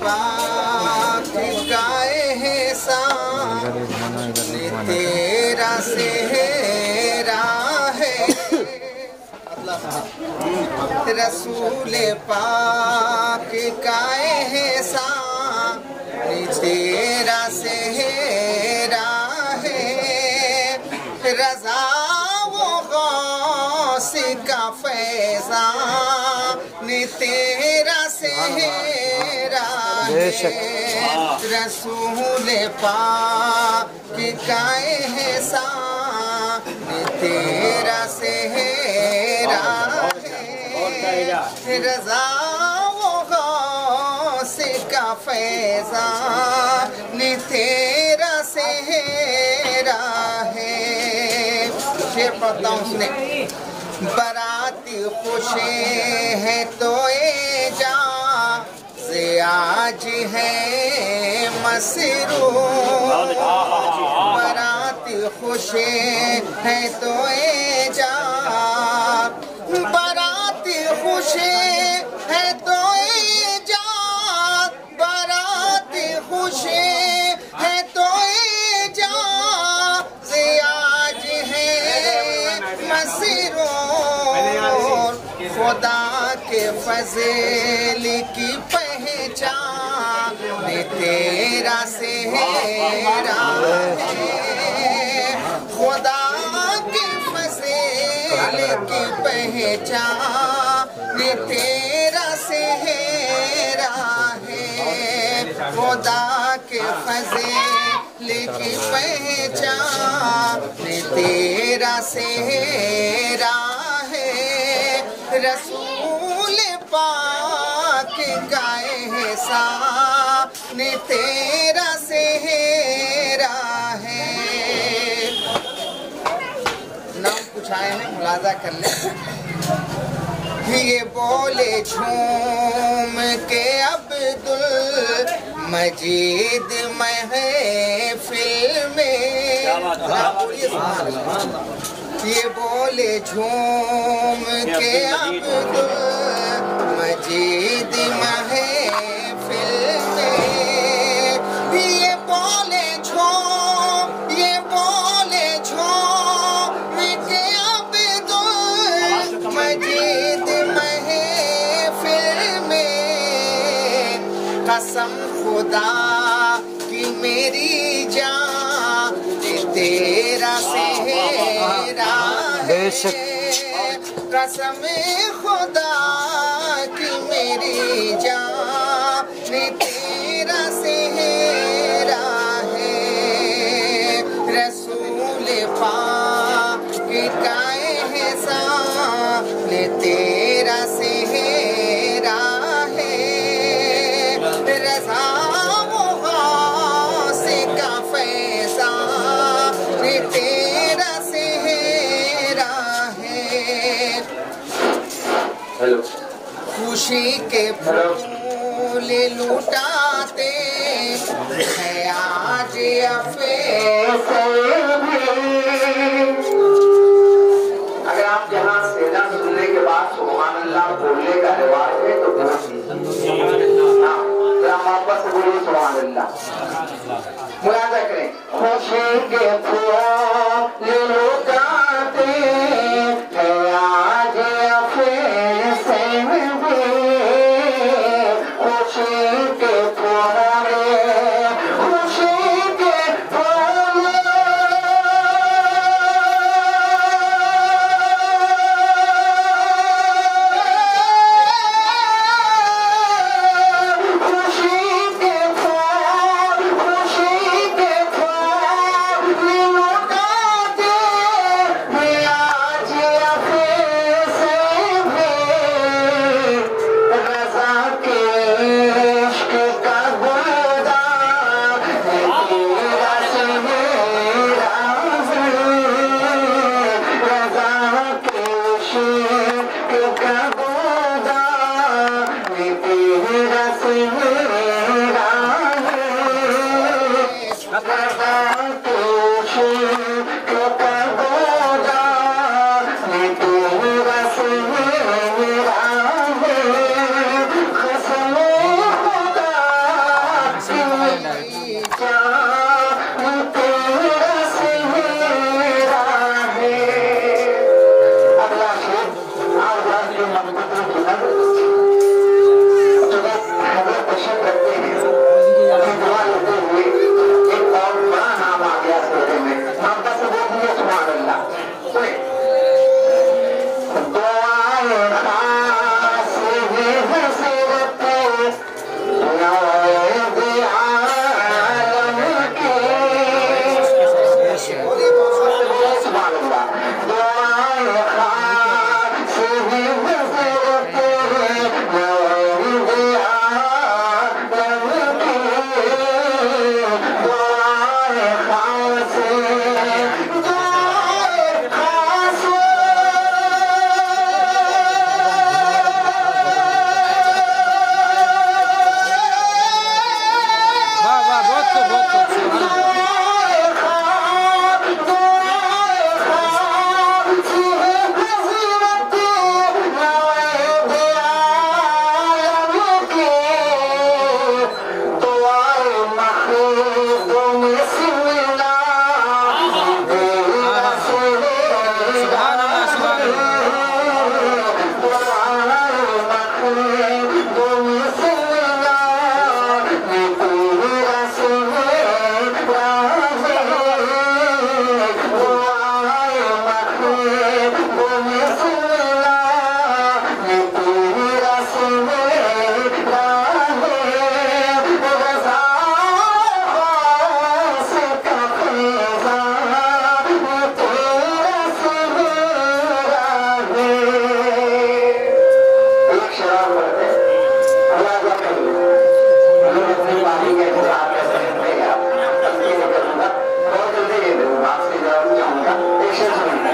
पाक का एहसान तेरा सेहरा है। रसूल पाक का एहसान तेरा सेहरा है। रज़ा वो गौस का फैज़ान तेरा सेहरा है। रसूल पाक का एहसान तेरा सेहरा है। रज़ा वो गौस का फैज़ान तेरा सेहरा है। शेर पढ़ता हूँ सुने। बराती खुशी है तो ए जा से आज है मसरूर। बराती खुशी है तो ए जा, बराती खुशी है तो ए जा, बराती खुशी है तो ए जा से आज है मसरूर। खुदा के फज़ल की पहचान तेरा सेहरा है। खुदा के फज़ल की पहचान तेरा सेहरा है। खुदा के फज़ल की पहचान तेरा सेहरा है। रसूल पाक का एहसान तेरा सेहरा है। नाम कुछ आए हैं, मुलाजा कर ले। ये बोले झूम के अब्दुल मजीद महफिल में। ये बोले झूम के अब्दुल मजीद महफिल में। ये बोले झूम, ये बोले झूम के अब्दुल मजीद महफिल में। कसम खुदा की मेरी जान तेरा सेहरा है। कसम खुदा की मेरी जान तेरा सेहरा है। रसूल पाक का एहसान तेरा सेहरा है। रज़ा वो गौस का फैज़ान तेरा सेहरा है। खुशी के फूल लुटाते हैं आज अगर आप यहाँ सेना सुनने के बाद सुभान अल्लाह बोलने का रिवाज है तो हम वापस से बोलिए सुभान अल्लाह। मुलाजा करें। खुशी के फूल लुटाते हैं आज अफसे में। खुशी के फूल, खुशी के फूल, खुशी के फूल, खुशी के फूल लुटाते हैं आज अफसे में। रज़ा के इश्क का गुलदार तेरा सेहरा है। रज़ा के इश्क का गुलदार तेरा सेहरा है। रज़ा के इश्क का गुलदार तेरा सेहरा है। कसम खुदा के इंतजार कैसे हैं आप तस्वीर करूंगा बहुत जल्दी आपसे जाऊंगा एक शेर सुनिए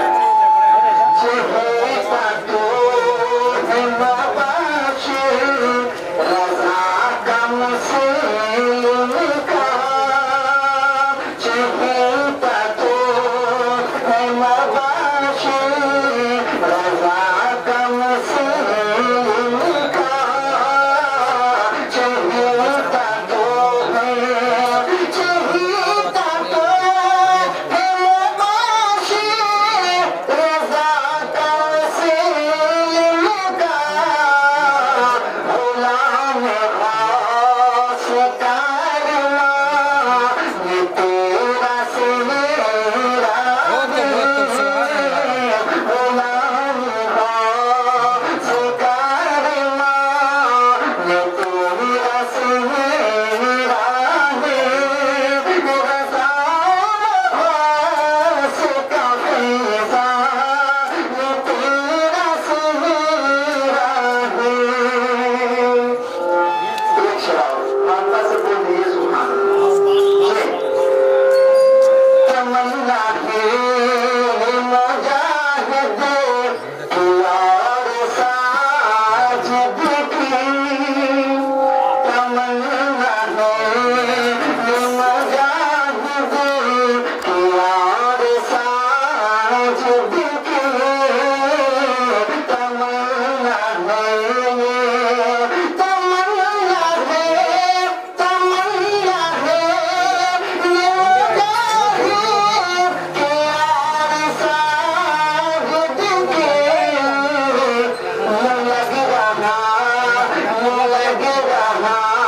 लग रहा